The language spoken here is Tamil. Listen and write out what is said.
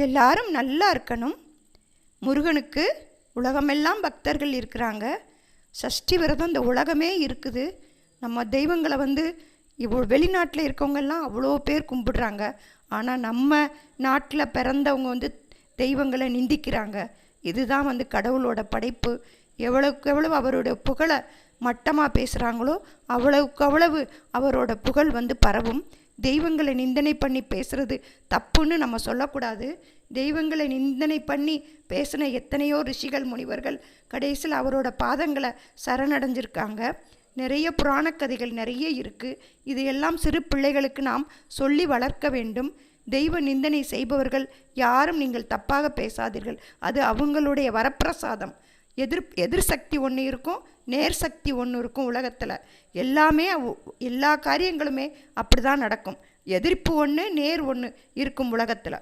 எல்லாரும் நல்லா இருக்கணும். முருகனுக்கு உலகமெல்லாம் பக்தர்கள் இருக்கிறாங்க. சஷ்டி விரதம் இந்த உலகமே இருக்குது. நம்ம தெய்வங்களை இவ்வளோ வெளிநாட்டில் இருக்கவங்கெல்லாம் அவ்வளோ பேர் கும்பிடுறாங்க. ஆனால் நம்ம நாட்டில் பிறந்தவங்க தெய்வங்களை நிந்திக்கிறாங்க. இதுதான் கடவுளோட படைப்பு. எவ்வளவுக்கு எவ்வளவு அவரோட புகழை மட்டமாக பேசுகிறாங்களோ அவ்வளவுக்கு அவ்வளவு அவரோட புகழ் பரவும். தெய்வங்களை நிந்தனை பண்ணி பேசுகிறது தப்புன்னு நம்ம சொல்லக்கூடாது. தெய்வங்களை நிந்தனை பண்ணி பேசின எத்தனையோ ரிஷிகள் முனிவர்கள் கடைசியில் அவரோட பாதங்களை சரணடைஞ்சிருக்காங்க. நிறைய புராண கதைகள் நிறைய இருக்குது. இதையெல்லாம் சிறு பிள்ளைகளுக்கு நாம் சொல்லி வளர்க்க வேண்டும். தெய்வ நிந்தனை செய்பவர்கள் யாரும் நீங்கள் தப்பாக பேசாதீர்கள். அது அவங்களுடைய வரப்பிரசாதம். எதிர் சக்தி ஒன்று இருக்கும், நேர் சக்தி ஒன்று இருக்கும். உலகத்தில் எல்லா காரியங்களுமே அப்படி தான் நடக்கும். எதிர்ப்பு ஒன்று, நேர் ஒன்று இருக்கும் உலகத்தில்.